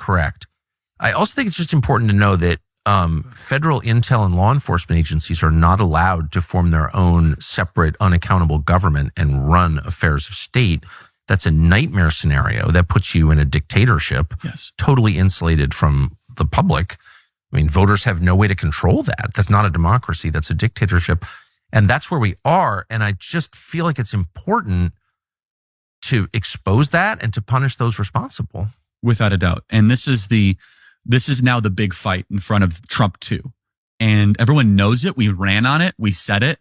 correct. I also think it's just important to know that federal intel and law enforcement agencies are not allowed to form their own separate, unaccountable government and run affairs of state. That's a nightmare scenario that puts you in a dictatorship, totally insulated from the public. I mean, voters have no way to control that. That's not a democracy. That's a dictatorship. And that's where we are. And I just feel like it's important to expose that and to punish those responsible. Without a doubt. And this is now the big fight in front of Trump too. And everyone knows it. We ran on it. We said it.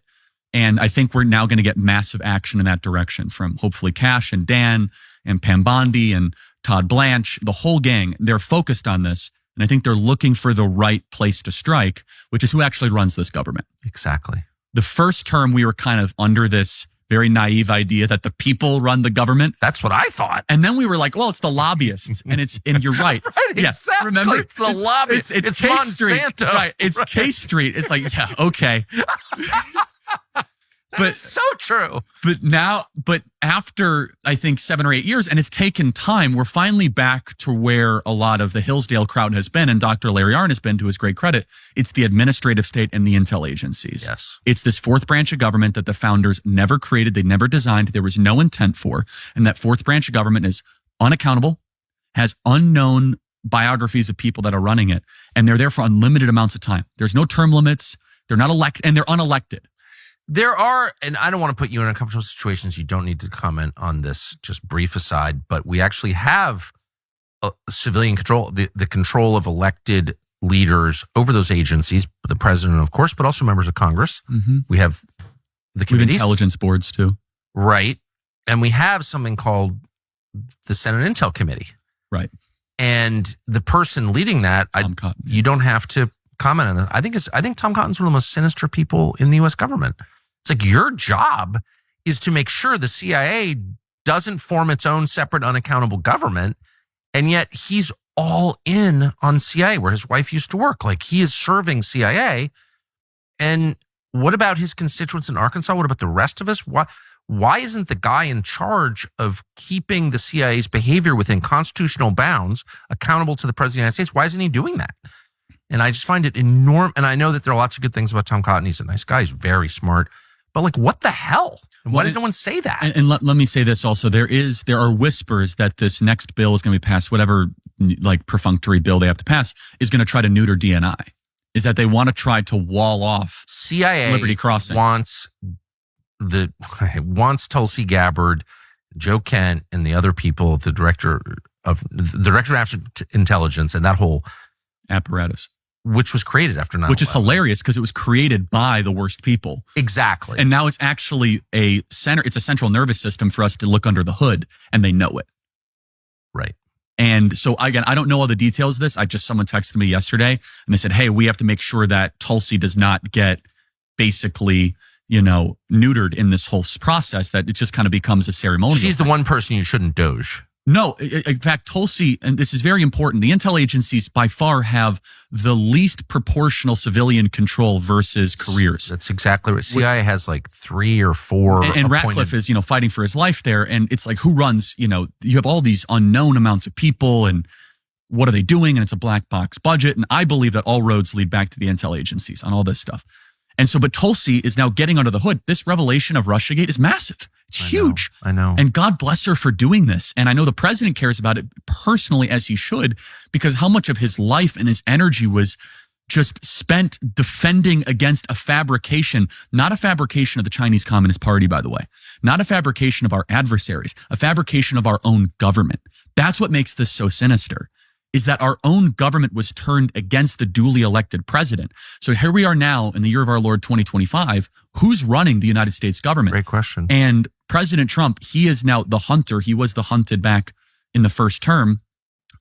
And I think we're now going to get massive action in that direction from hopefully Kash and Dan and Pam Bondi and Todd Blanche, the whole gang. They're focused on this. And I think they're looking for the right place to strike, which is who actually runs this government. Exactly. The first term, we were kind of under this very naive idea that the people run the government. That's what I thought. And then we were like, well, it's the lobbyists. And you're right. Right, yes, exactly. remember? It's the lobbyists. It's K Monsanto. Street. Right. It's right. K Street. It's like, yeah, okay. But so true. But after I think 7 or 8 years, and it's taken time, we're finally back to where a lot of the Hillsdale crowd has been, and Dr. Larry Arnn has been, to his great credit. It's the administrative state and the intel agencies. Yes. It's this fourth branch of government that the founders never created, they never designed, there was no intent for. And that fourth branch of government is unaccountable, has unknown biographies of people that are running it, and they're there for unlimited amounts of time. There's no term limits. They're not elected, and they're unelected. There are, and I don't want to put you in uncomfortable situations. You don't need to comment on this, just brief aside, but we actually have civilian control, the control of elected leaders over those agencies, the president, of course, but also members of Congress. Mm-hmm. We have the committees. Intelligence boards, too. Right. And we have something called the Senate Intel Committee. Right. And the person leading that, you don't have to comment on that. I think Tom Cotton's one of the most sinister people in the U.S. government. It's like your job is to make sure the CIA doesn't form its own separate, unaccountable government. And yet he's all in on CIA, where his wife used to work. Like, he is serving CIA. And what about his constituents in Arkansas? What about the rest of us? Why isn't the guy in charge of keeping the CIA's behavior within constitutional bounds accountable to the president of the United States? Why isn't he doing that? And I just find it enormous. And I know that there are lots of good things about Tom Cotton. He's a nice guy. He's very smart. But like, what the hell? Why does no one say that? And let me say this also. There are whispers that this next bill is going to be passed, whatever like perfunctory bill they have to pass, is going to try to neuter DNI. Is that they want to try to wall off CIA Liberty Crossing. wants Tulsi Gabbard, Joe Kent, and the other people, the director of National Intelligence, and that whole apparatus, which was created after 9/11. Which is hilarious because it was created by the worst people. Exactly. And now it's actually it's a central nervous system for us to look under the hood, and they know it. Right. And so again, I don't know all the details of this. Someone texted me yesterday and they said, hey, we have to make sure that Tulsi does not get basically, neutered in this whole process, that it just kind of becomes a ceremonial. She's the one person you shouldn't doge. No, in fact, Tulsi, and this is very important, the intel agencies by far have the least proportional civilian control versus careers. That's exactly right. CIA has like 3 or 4. And Ratcliffe is, fighting for his life there. And it's like, who runs, you have all these unknown amounts of people, and what are they doing? And it's a black box budget. And I believe that all roads lead back to the intel agencies on all this stuff. And so, but Tulsi is now getting under the hood. This revelation of Russiagate is massive. It's huge. I know. And God bless her for doing this. And I know the president cares about it personally, as he should, because how much of his life and his energy was just spent defending against a fabrication, not a fabrication of the Chinese Communist Party, by the way, not a fabrication of our adversaries, a fabrication of our own government. That's what makes this so sinister, is that our own government was turned against the duly elected president. So here we are now in the year of our Lord 2025. Who's running the United States government? Great question. And President Trump, he is now the hunter. He was the hunted back in the first term.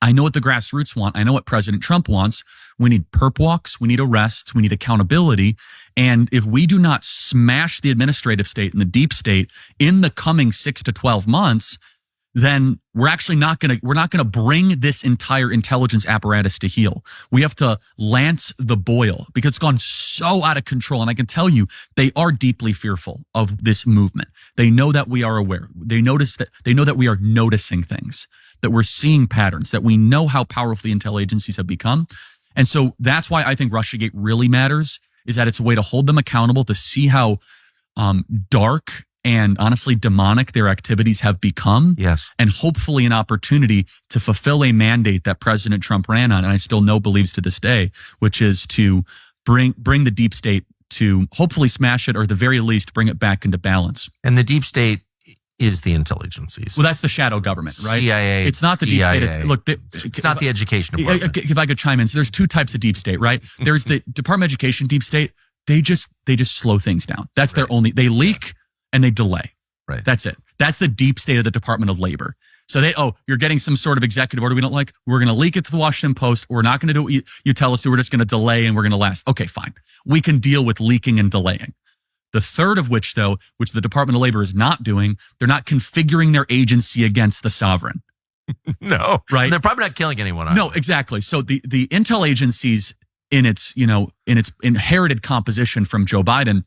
I know what the grassroots want. I know what President Trump wants. We need perp walks. We need arrests. We need accountability. And if we do not smash the administrative state and the deep state in the coming 6 to 12 months, then we're not going to bring this entire intelligence apparatus to heel. We have to lance the boil because it's gone so out of control. And I can tell you, they are deeply fearful of this movement. They know that we are aware. They know that we are noticing things. that we're seeing patterns, that we know how powerful the intel agencies have become. And so that's why I think Russiagate really matters, is that it's a way to hold them accountable, to see how dark and honestly demonic their activities have become. Yes. And hopefully an opportunity to fulfill a mandate that President Trump ran on, and I still know believes to this day, which is to bring the deep state to hopefully smash it, or at the very least bring it back into balance. And the deep state is the intel agencies. Well, that's the shadow government, right? CIA. It's not the deep state. Look, it's not the education department. If I could chime in, so there's two types of deep state, right? There's the Department of Education deep state. They just slow things down. That's their only. They leak and they delay. Right. That's it. That's the deep state of the Department of Labor. So you're getting some sort of executive order we don't like. We're going to leak it to the Washington Post. We're not going to do what you tell us to. We're just going to delay and we're going to last. Okay, fine. We can deal with leaking and delaying. The third of which, though, which the Department of Labor is not doing, they're not configuring their agency against the sovereign. No. Right? And they're probably not killing anyone. No, exactly. So the intel agencies in its inherited composition from Joe Biden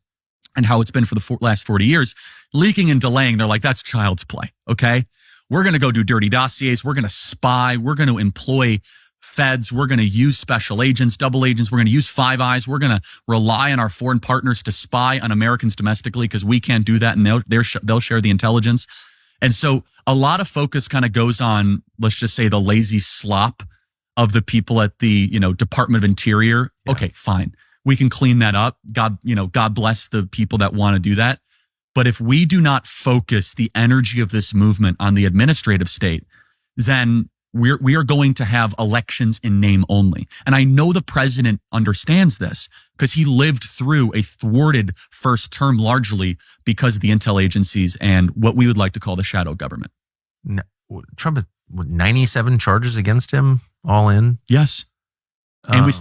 and how it's been for the last 40 years, leaking and delaying, they're like, that's child's play. Okay. We're going to go do dirty dossiers. We're going to spy. We're going to employ feds. We're going to use special agents, double agents. We're going to use Five Eyes. We're going to rely on our foreign partners to spy on Americans domestically because we can't do that, and they'll share the intelligence. And so a lot of focus kind of goes on, let's just say, the lazy slop of the people at the Department of Interior. Yeah. Okay, fine, we can clean that up. God bless the people that want to do that. But if we do not focus the energy of this movement on the administrative state, then we are going to have elections in name only. And I know the president understands this because he lived through a thwarted first term largely because of the intel agencies and what we would like to call the shadow government. No, Trump has 97 charges against him all in. Yes. And we still